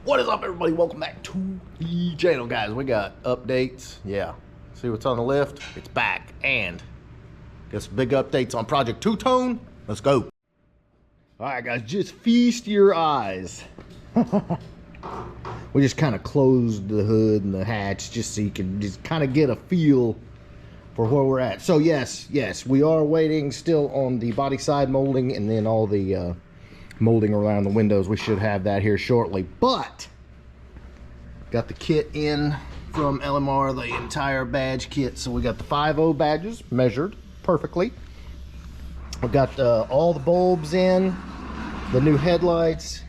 What is up, everybody? Welcome back to the channel, guys. We got updates. Yeah, see what's on the lift? It's back, and got some big updates on Project Two-Tone. Let's go. All right, guys, just feast your eyes. We just kind of closed the hood and the hatch just so you can just kind of get a feel for where we're at. So yes, we are waiting still on the body side molding and then all the molding around the windows. We should have that here shortly, but got the kit in from LMR, the entire badge kit. So we got the 5.0 badges measured perfectly. We got all the bulbs in, the new headlights,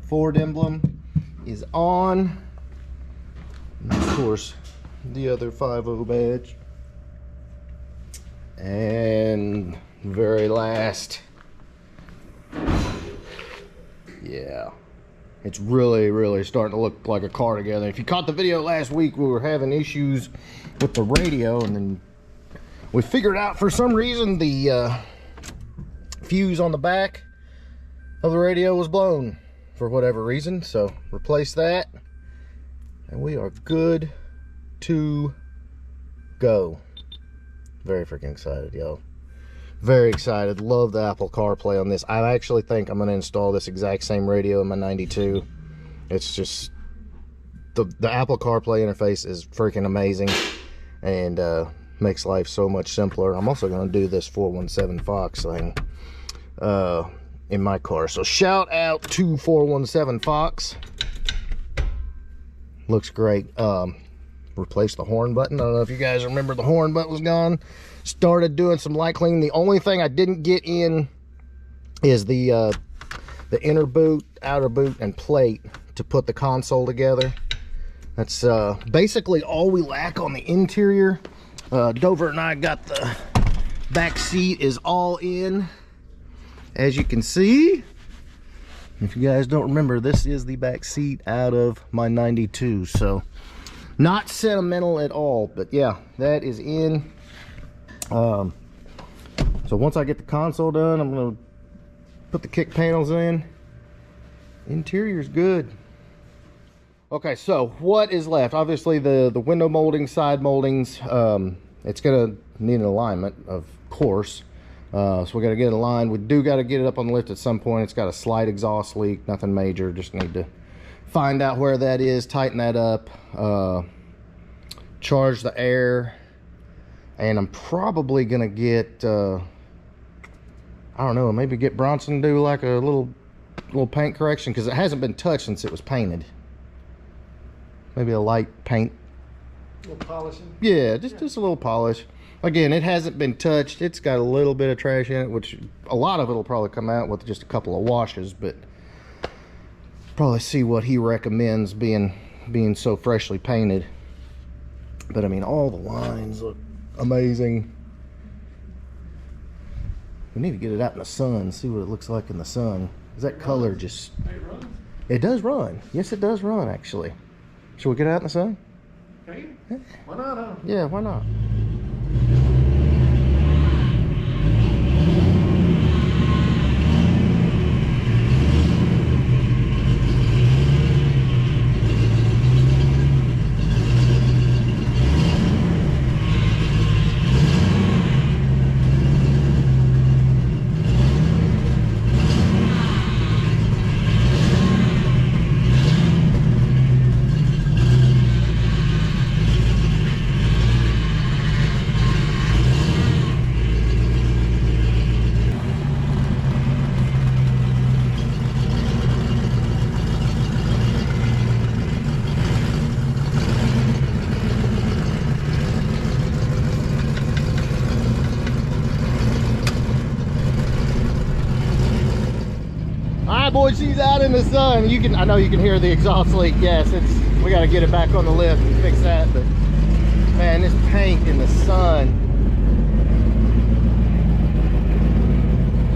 Ford emblem is on, and of course the other 5.0 badge. And very last, yeah, it's really starting to look like a car together. If you caught the video last week, we were having issues with the radio, and then we figured out for some reason the fuse on the back of the radio was blown for whatever reason. So replace that, and we are good to go. Very freaking excited, yo. Very excited. Love the Apple CarPlay on this. I actually think I'm going to install this exact same radio in my 92. It's just the Apple CarPlay interface is freaking amazing, and makes life so much simpler. I'm also going to do this 417 Fox thing in my car. So shout out to 417 Fox. Looks great. Replaced the horn button. I don't know if you guys remember, the horn button was gone. Started doing some light cleaning. The only thing I didn't get in is the inner boot, outer boot, and plate to put the console together. That's basically all we lack on the interior. Dover and I got the back seat is all in, as you can see. If you guys don't remember, this is the back seat out of my 92. So not sentimental at all, but yeah, that is in. So once I get the console done, I'm gonna put the kick panels in. Interior's good. Okay, so what is left? Obviously the window molding, side moldings. It's gonna need an alignment, of course. So we gotta get it aligned. We do gotta get it up on the lift at some point. It's got a slight exhaust leak, nothing major. Just need to find out where that is, tighten that up, charge the air, and I'm probably gonna get I don't know, maybe get Bronson to do like a little paint correction, because it hasn't been touched since it was painted. Maybe a light paint, a little polishing. Yeah, just a little polish. Again, it hasn't been touched. It's got a little bit of trash in it, which a lot of it will probably come out with just a couple of washes, but probably see what he recommends, being so freshly painted. But I mean, all the lines look amazing. We need to get it out in the sun, see what it looks like in the sun. Is that color just... It does run. Yes, it does run, actually. Should we get it out in the sun? Okay. Why not, huh? Yeah, why not? Boys, she's out in the sun. I know you can hear the exhaust leak. Yes, we got to get it back on the lift and fix that. But man, this paint in the sun.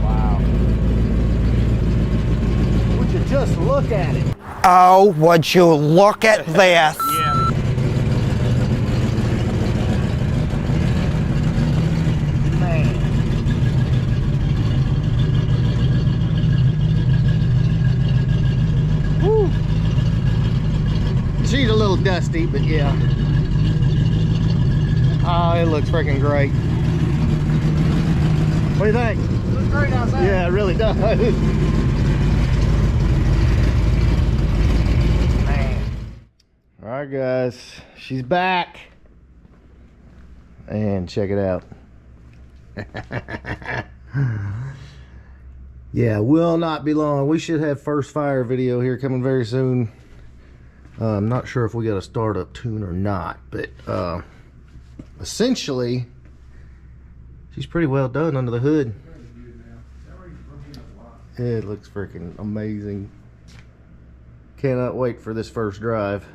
Wow. Would you just look at it? Oh, would you look at this? Yeah. She's a little dusty, but yeah. Oh, it looks freaking great. What do you think? It looks great outside. Yeah, it really does. Man. All right, guys, she's back. And check it out. Yeah, will not be long. We should have first fire video here coming very soon. I'm not sure if we got a startup tune or not, but essentially she's pretty well done under the hood. It looks freaking amazing. Cannot wait for this first drive.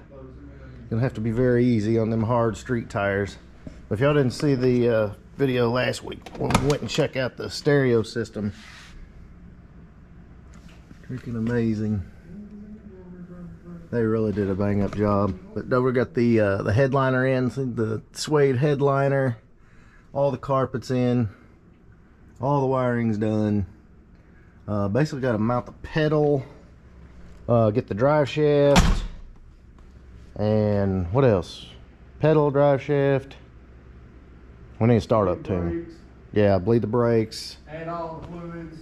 Gonna have to be very easy on them hard street tires. If y'all didn't see the video last week when we went and checked out the stereo system, freaking amazing. They really did a bang up job. But we got the headliner in, the suede headliner, all the carpets in, all the wiring's done. Basically got to mount the pedal, get the drive shaft, and what else? Pedal, drive shaft. We need a startup tune. Yeah, bleed the brakes. Add all the fluids.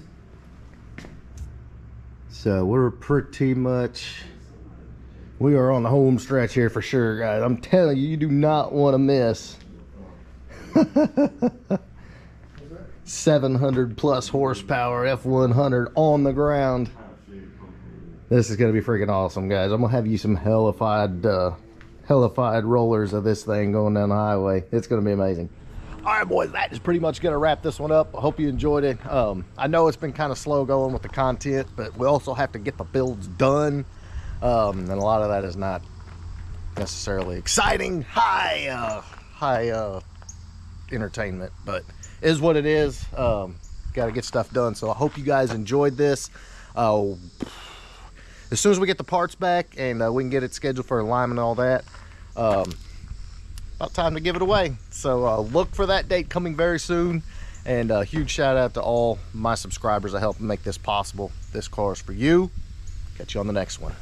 So we're pretty much, we are on the home stretch here for sure, guys. I'm telling you, you do not want to miss 700 plus horsepower F100 on the ground. This is going to be freaking awesome, guys. I'm going to have you some hellified rollers of this thing going down the highway. It's going to be amazing. All right, boys, that is pretty much going to wrap this one up. I hope you enjoyed it. I know it's been kind of slow going with the content, but we also have to get the builds done. And a lot of that is not necessarily exciting, high entertainment, but it is what it is. Got to get stuff done. So I hope you guys enjoyed this. As soon as we get the parts back and we can get it scheduled for alignment and all that, about time to give it away. So look for that date coming very soon. And a huge shout out to all my subscribers that helped make this possible. This car is for you. Catch you on the next one.